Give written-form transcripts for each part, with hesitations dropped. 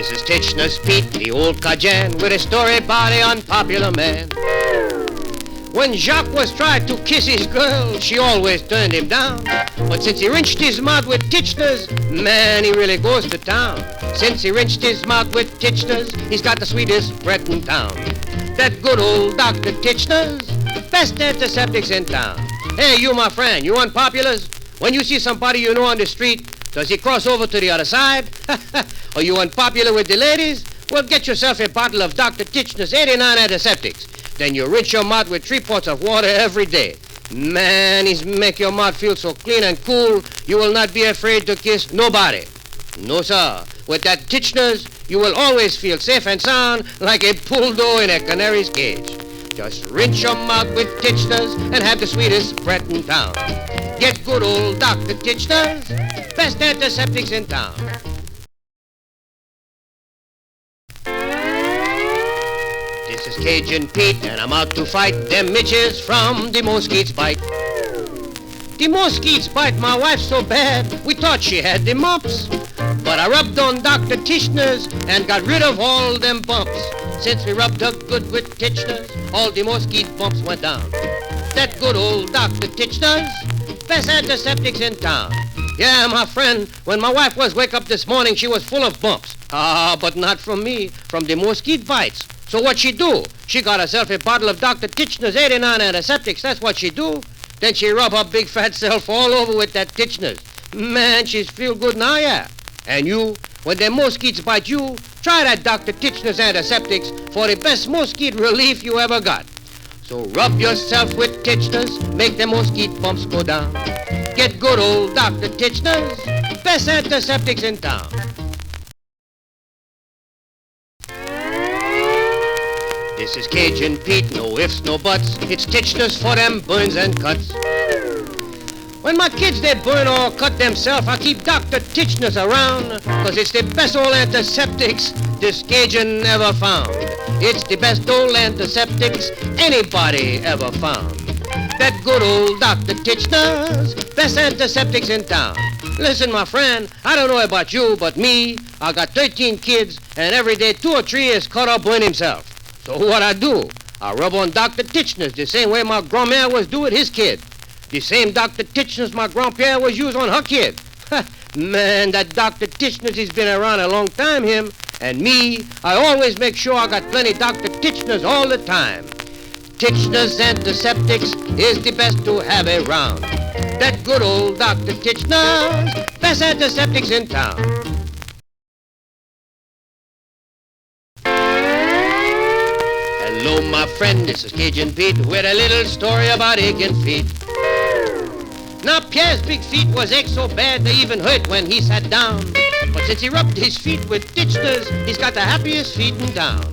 This is Tichenor's Pete, the old Cajun, with a story about a unpopular man. When Jacques was trying to kiss his girl, she always turned him down. But since he rinsed his mouth with Tichenors, man, he really goes to town. Since he rinsed his mouth with Tichenors, he's got the sweetest breath in town. That good old Dr. Tichenors, best antiseptics in town. Hey, you, my friend, you unpopulars? When you see somebody you know on the street, does he cross over to the other side? Are you unpopular with the ladies? Well, get yourself a bottle of Dr. Tichenor's 89 antiseptics. Then you rinse your mouth with 3 quarts of water every day. Man, he's make your mouth feel so clean and cool, you will not be afraid to kiss nobody. No, sir. With that Tichenor's, you will always feel safe and sound like a bulldozer in a canary's cage. Just rinse your mouth with Tichenor's and have the sweetest breath in town. Get good old Dr. Tichenor's, best antiseptics in town. This is Cajun Pete, and I'm out to fight them midges from the mosquito's bite. The mosquito's bite my wife so bad, we thought she had the mumps. But I rubbed on Dr. Tichenor's and got rid of all them bumps. Since we rubbed her good with Tichenor's, all the mosquito bumps went down. That good old Dr. Tichenor's, best antiseptics in town. Yeah, my friend, when my wife was wake up this morning, she was full of bumps. But not from me, from the mosquito bites. So what she do? She got herself a bottle of Dr. Tichenor's 89 antiseptics, that's what she do. Then she rub her big fat self all over with that Tichenor's. Man, she's feel good now, yeah. And you, when the mosquitoes bite you, try that Dr. Tichenor's antiseptics for the best mosquito relief you ever got. So rub yourself with Tichenor's, make the mosquito bumps go down. Get good old Dr. Tichenor's, best antiseptics in town. This is Cajun Pete, no ifs, no buts. It's Tichenor's for them burns and cuts. When my kids, they burn or cut themselves, I keep Dr. Tichenor's around, 'cause it's the best old antiseptics this Cajun ever found. It's the best old antiseptics anybody ever found. That good old Dr. Tichenor's, best antiseptics in town. Listen, my friend, I don't know about you, but me, I got 13 kids, and every day 2 or 3 is cut or burn himself. So what I do? I rub on Dr. Tichenor's the same way my grandmère was doing his kid. The same Dr. Tichenor's my grandpère was using on her kid. Man, that Dr. Tichenor's has been around a long time, him. And me, I always make sure I got plenty Dr. Tichenor's all the time. Tichenor's antiseptics is the best to have around. That good old Dr. Tichenor's, best antiseptics in town. Hello, my friend, this is Cajun Pete with a little story about aching feet. Now, Pierre's big feet was ache so bad they even hurt when he sat down. But since he rubbed his feet with Tichenor's, he's got the happiest feet in town.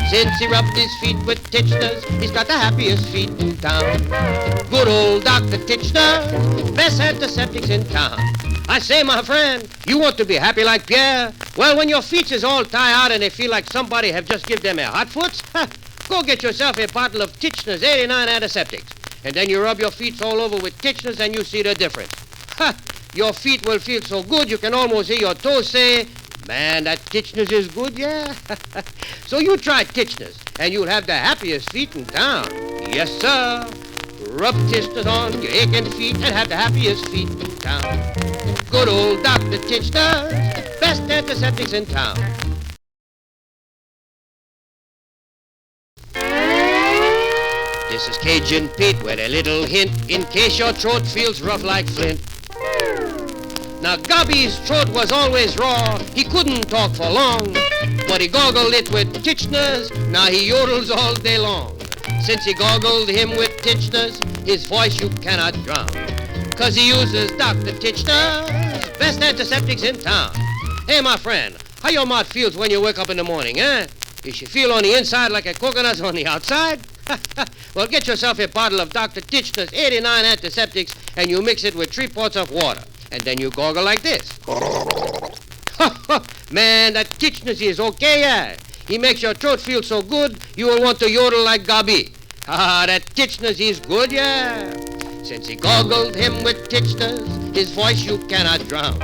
Since he rubbed his feet with Tichenor's, he's got the happiest feet in town. Good old Dr. Tichenor's, best antiseptics in town. I say, my friend, you want to be happy like Pierre? Well, when your feet is all tired out and they feel like somebody have just give them a hot foot, go get yourself a bottle of Tichenor's 89 antiseptics. And then you rub your feet all over with Tichenor's and you see the difference. Your feet will feel so good you can almost hear your toes say, man, that Tichenor's is good, yeah? So you try Tichenor's and you'll have the happiest feet in town. Yes, sir. Rub Tichenor's on your aching feet and have the happiest feet in town. Good old Dr. Tichenor's, best antiseptics in town. This is Cajun Pete with a little hint in case your throat feels rough like flint. Now, Gobby's throat was always raw. He couldn't talk for long, but he gargled it with Tichenor's. Now he yodels all day long. Since he gargled him with Tichenor's, his voice you cannot drown. 'Cause he uses Dr. Tichenor's, best antiseptics in town. Hey, my friend, how your mouth feels when you wake up in the morning, eh? Does you feel on the inside like a coconut on the outside? Well, get yourself a bottle of Dr. Tichenor's 89 antiseptics and you mix it with 3 quarts of water. And then you gargle like this. Man, that Tichenor's is okay, yeah. He makes your throat feel so good, you will want to yodel like Gobby. That Tichenor's is good, yeah. Since he gargled him with Tichenor's, his voice you cannot drown.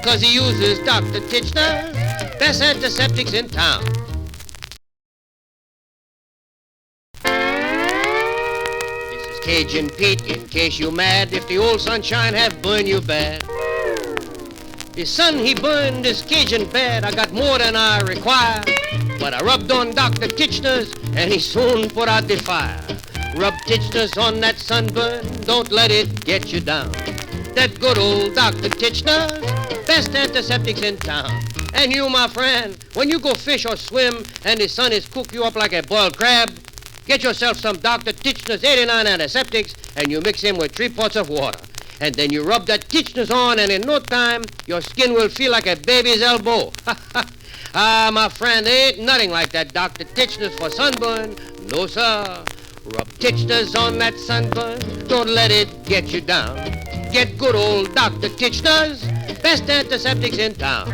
'Cause he uses Dr. Tichenor's, best antiseptics in town. This is Cajun Pete, in case you mad if the old sunshine have burned you bad. The sun he burned this Cajun bad, I got more than I require. But I rubbed on Dr. Tichenors and he soon put out the fire. Rub Tichenors on that sunburn, don't let it get you down. That good old Dr. Tichenors, best antiseptics in town. And you, my friend, when you go fish or swim and the sun is cook you up like a boiled crab, get yourself some Dr. Tichenors 89 antiseptics and you mix them with 3 parts of water. And then you rub that Tichenors on and in no time, your skin will feel like a baby's elbow. Ah, my friend, there ain't nothing like that Dr. Tichenors for sunburn. No, sir. Rub Tichenors on that sunburn. Don't let it get you down. Get good old Dr. Tichenors, best antiseptics in town.